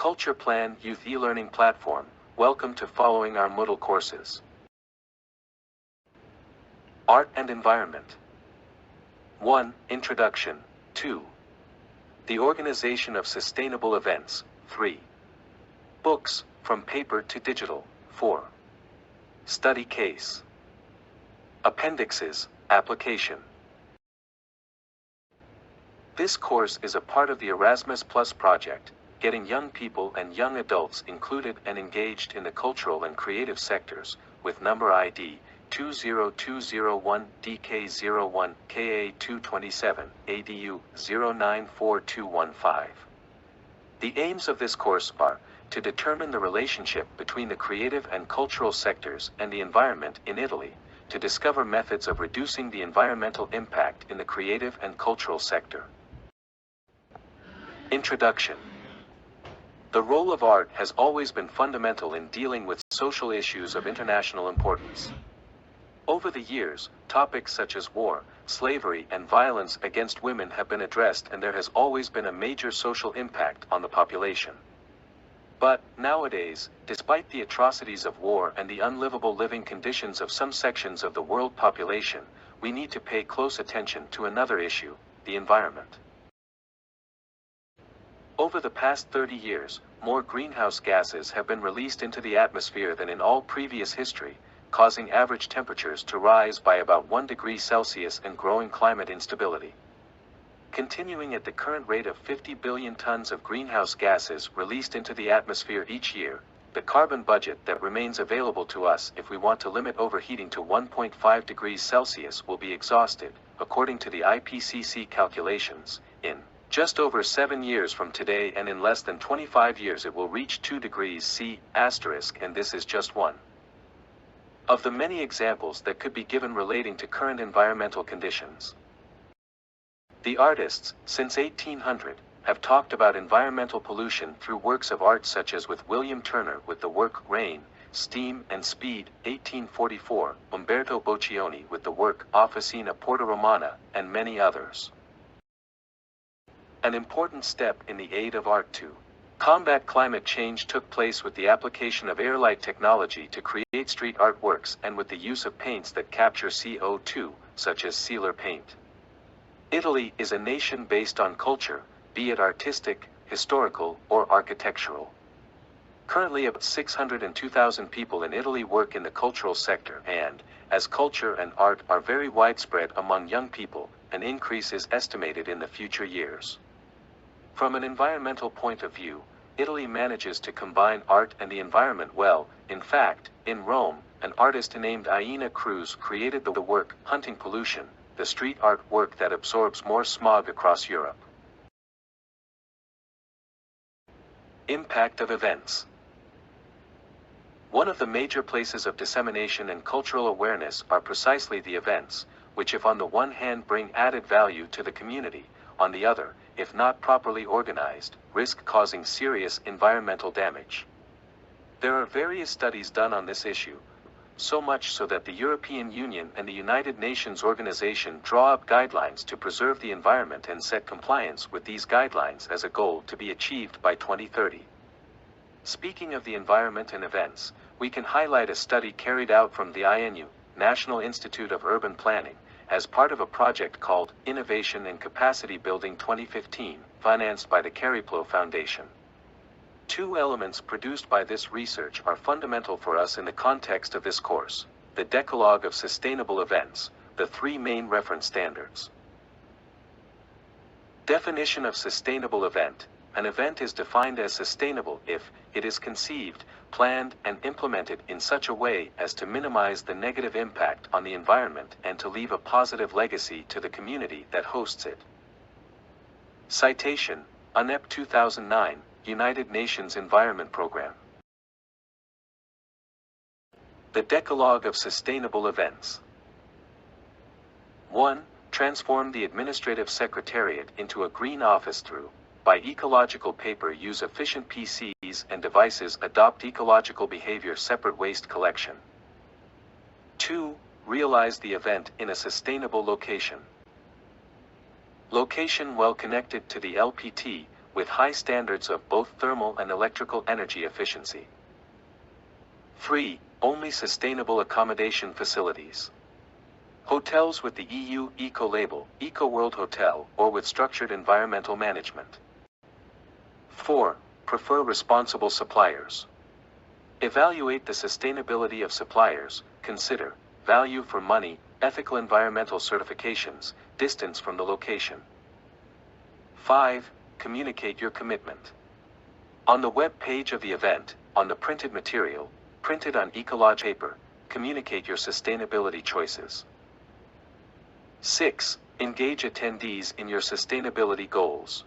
Culture Plan Youth e-learning platform. Welcome to following our Moodle courses. Art and Environment. 1. Introduction. 2. The organization of sustainable events. 3. Books, from paper to digital. 4. Study case. Appendixes, application. This course is a part of the Erasmus Plus project, getting young people and young adults included and engaged in the cultural and creative sectors, with number ID 20201DK01KA227, ADU 094215. The aims of this course are to determine the relationship between the creative and cultural sectors and the environment in Italy, to discover methods of reducing the environmental impact in the creative and cultural sector. Introduction. The role of art has always been fundamental in dealing with social issues of international importance. Over the years, topics such as war, slavery, and violence against women have been addressed, and there has always been a major social impact on the population. But, nowadays, despite the atrocities of war and the unlivable living conditions of some sections of the world population, we need to pay close attention to another issue, the environment. Over the past 30 years, more greenhouse gases have been released into the atmosphere than in all previous history, causing average temperatures to rise by about 1 degree Celsius and growing climate instability. Continuing at the current rate of 50 billion tons of greenhouse gases released into the atmosphere each year, the carbon budget that remains available to us if we want to limit overheating to 1.5 degrees Celsius will be exhausted, according to the IPCC calculations, in just over 7 years from today, and in less than 25 years it will reach 2 degrees C*, and this is just one of the many examples that could be given relating to current environmental conditions. The artists, since 1800, have talked about environmental pollution through works of art such as with William Turner with the work Rain, Steam and Speed, 1844, Umberto Boccioni with the work Officina Porta Romana, and many others. An important step in the aid of art to combat climate change took place with the application of airlight technology to create street artworks and with the use of paints that capture CO2, such as sealer paint. Italy is a nation based on culture, be it artistic, historical, or architectural. Currently about 602,000 people in Italy work in the cultural sector, and, as culture and art are very widespread among young people, an increase is estimated in the future years. From an environmental point of view, Italy manages to combine art and the environment well. In fact, in Rome, an artist named Aina Cruz created the work Hunting Pollution, the street art work that absorbs more smog across Europe. Impact of events. One of the major places of dissemination and cultural awareness are precisely the events, which if on the one hand bring added value to the community, on the other, if not properly organized, risk causing serious environmental damage. There are various studies done on this issue, so much so that the European Union and the United Nations Organization draw up guidelines to preserve the environment and set compliance with these guidelines as a goal to be achieved by 2030. Speaking of the environment and events, we can highlight a study carried out from the INU, National Institute of Urban Planning, as part of a project called Innovation and Capacity Building 2015, financed by the Cariplo Foundation. Two elements produced by this research are fundamental for us in the context of this course: the Decalogue of Sustainable Events, the three main reference standards. Definition of sustainable event. An event is defined as sustainable if it is conceived, planned, and implemented in such a way as to minimize the negative impact on the environment and to leave a positive legacy to the community that hosts it. Citation: UNEP 2009, United Nations Environment Program. The Decalogue of Sustainable Events. 1. Transform the administrative secretariat into a green office through by ecological paper, use efficient PCs and devices, adopt ecological behavior, separate waste collection. 2. Realize the event in a sustainable location. Location well connected to the LPT, with high standards of both thermal and electrical energy efficiency. 3. Only sustainable accommodation facilities. Hotels with the EU Eco label, Eco World Hotel, or with structured environmental management. 4. Prefer responsible suppliers. Evaluate the sustainability of suppliers, consider value for money, ethical environmental certifications, distance from the location. 5. Communicate your commitment. On the web page of the event, on the printed material, printed on ecological paper, communicate your sustainability choices. 6. Engage attendees in your sustainability goals.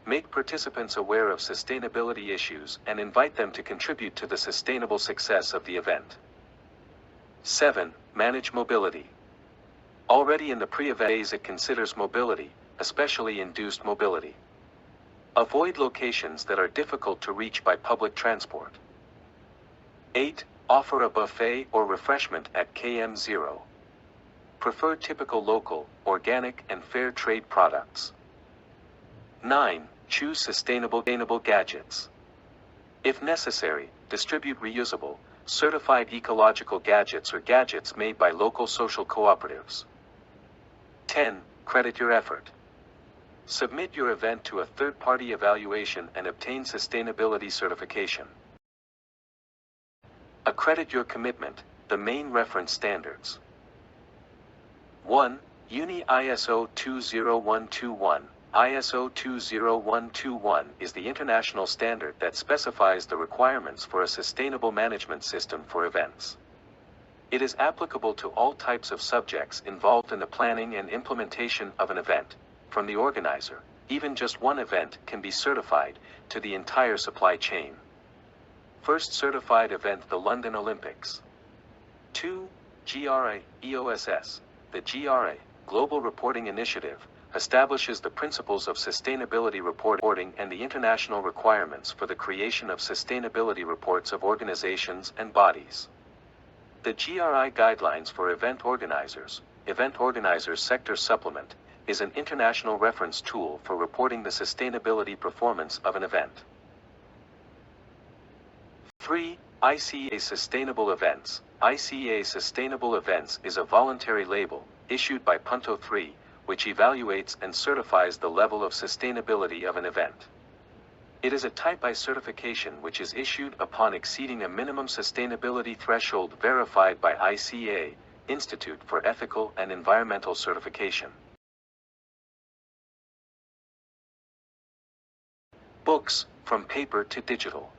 Make participants aware of sustainability issues and invite them to contribute to the sustainable success of the event. 7. Manage mobility. Already in the pre-event phase it considers mobility, especially induced mobility. Avoid locations that are difficult to reach by public transport. 8. Offer a buffet or refreshment at KM0. Prefer typical local, organic and fair trade products. 9. Choose sustainable gadgets. If necessary, distribute reusable, certified ecological gadgets or gadgets made by local social cooperatives. 10. Credit your effort. Submit your event to a third-party evaluation and obtain sustainability certification. Accredit your commitment, the main reference standards. 1. UNI ISO 20121. ISO 20121 is the international standard that specifies the requirements for a sustainable management system for events. It is applicable to all types of subjects involved in the planning and implementation of an event, from the organizer, even just one event can be certified, to the entire supply chain. First certified event, the London Olympics. 2. GRI EOSS. The GRI, Global Reporting Initiative, establishes the principles of sustainability reporting and the international requirements for the creation of sustainability reports of organizations and bodies. The GRI Guidelines for Event Organizers Sector Supplement, is an international reference tool for reporting the sustainability performance of an event. 3. ICA Sustainable Events. ICA Sustainable Events is a voluntary label, issued by Punto 3, which evaluates and certifies the level of sustainability of an event. It is a Type I certification which is issued upon exceeding a minimum sustainability threshold verified by ICA, Institute for Ethical and Environmental Certification. Books, from paper to digital.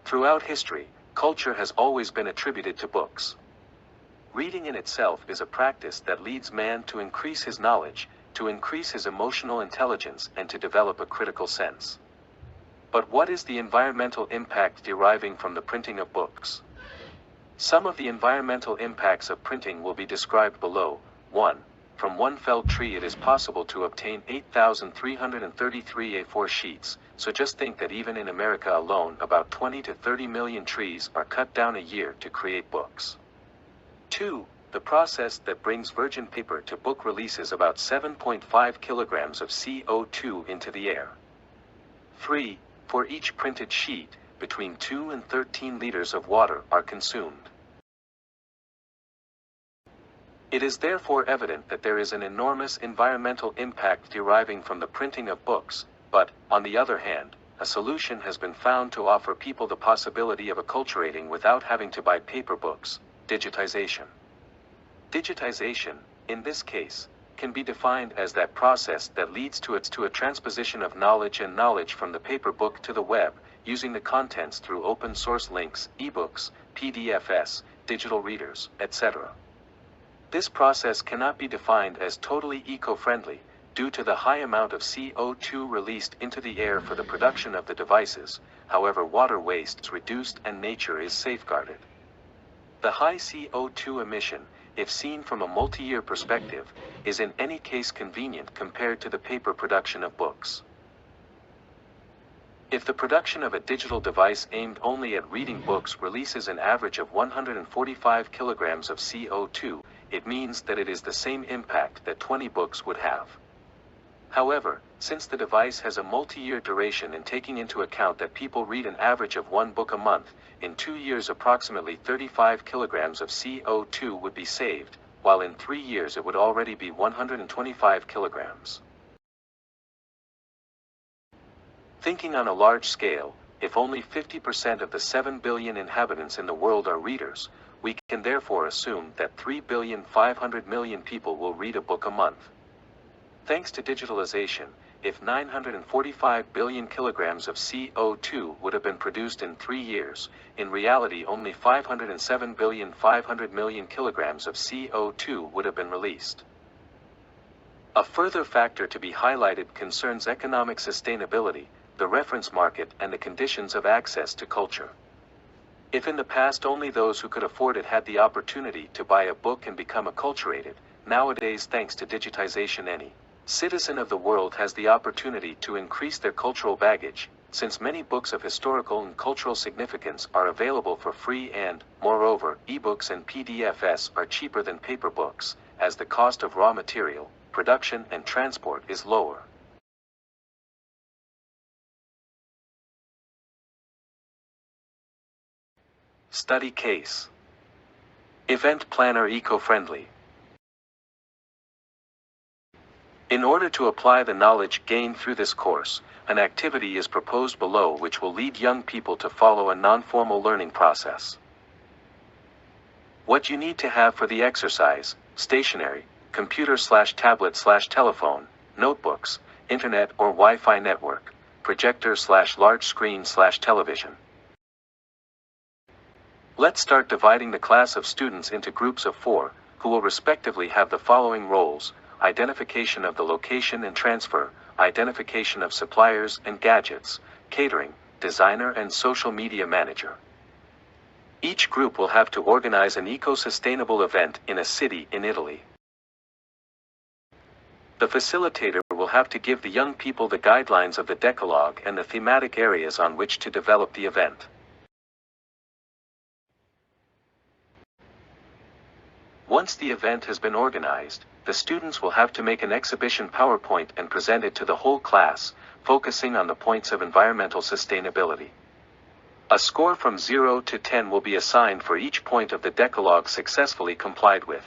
Throughout history, culture has always been attributed to books. Reading in itself is a practice that leads man to increase his knowledge, to increase his emotional intelligence, and to develop a critical sense. But what is the environmental impact deriving from the printing of books? Some of the environmental impacts of printing will be described below. 1. From one felled tree it is possible to obtain 8,333 A4 sheets, so just think that even in America alone about 20 to 30 million trees are cut down a year to create books. 2. The process that brings virgin paper to book releases about 7.5 kilograms of CO2 into the air. 3. For each printed sheet, between 2 and 13 liters of water are consumed. It is therefore evident that there is an enormous environmental impact deriving from the printing of books, but, on the other hand, a solution has been found to offer people the possibility of acculturating without having to buy paper books: digitization. Digitization, in this case, can be defined as that process that leads to a transposition of knowledge and knowledge from the paper book to the web, using the contents through open source links, ebooks, PDFs, digital readers, etc. This process cannot be defined as totally eco-friendly, due to the high amount of CO2 released into the air for the production of the devices. However, water waste is reduced and nature is safeguarded. The high CO2 emission, if seen from a multi-year perspective, is in any case convenient compared to the paper production of books. If the production of a digital device aimed only at reading books releases an average of 145 kilograms of CO2, it means that it is the same impact that 20 books would have. However, since the device has a multi-year duration and taking into account that people read an average of 1 book a month, in 2 years approximately 35 kilograms of CO2 would be saved, while in 3 years it would already be 125 kilograms. Thinking on a large scale, if only 50% of the 7 billion inhabitants in the world are readers, we can therefore assume that 3,500,000,000 people will read a book a month. Thanks to digitalization, if 945 billion kilograms of CO2 would have been produced in 3 years, in reality only 507,500,000,000 kilograms of CO2 would have been released. A further factor to be highlighted concerns economic sustainability, the reference market, and the conditions of access to culture. If in the past only those who could afford it had the opportunity to buy a book and become acculturated, nowadays thanks to digitization any citizen of the world has the opportunity to increase their cultural baggage, since many books of historical and cultural significance are available for free and, moreover, ebooks and PDFs are cheaper than paper books, as the cost of raw material, production and transport is lower. Study case. Event planner eco-friendly. In order to apply the knowledge gained through this course, an activity is proposed below which will lead young people to follow a non-formal learning process. What you need to have for the exercise: stationery, computer/tablet/telephone, notebooks, internet or Wi-Fi network, projector/large screen/television. Let's start dividing the class of students into groups of 4, who will respectively have the following roles: identification of the location and transfer, identification of suppliers and gadgets, catering, designer and social media manager. Each group will have to organize an eco-sustainable event in a city in Italy. The facilitator will have to give the young people the guidelines of the Decalogue and the thematic areas on which to develop the event. Once the event has been organized, the students will have to make an exhibition PowerPoint and present it to the whole class, focusing on the points of environmental sustainability. A score from 0 to 10 will be assigned for each point of the Decalogue successfully complied with.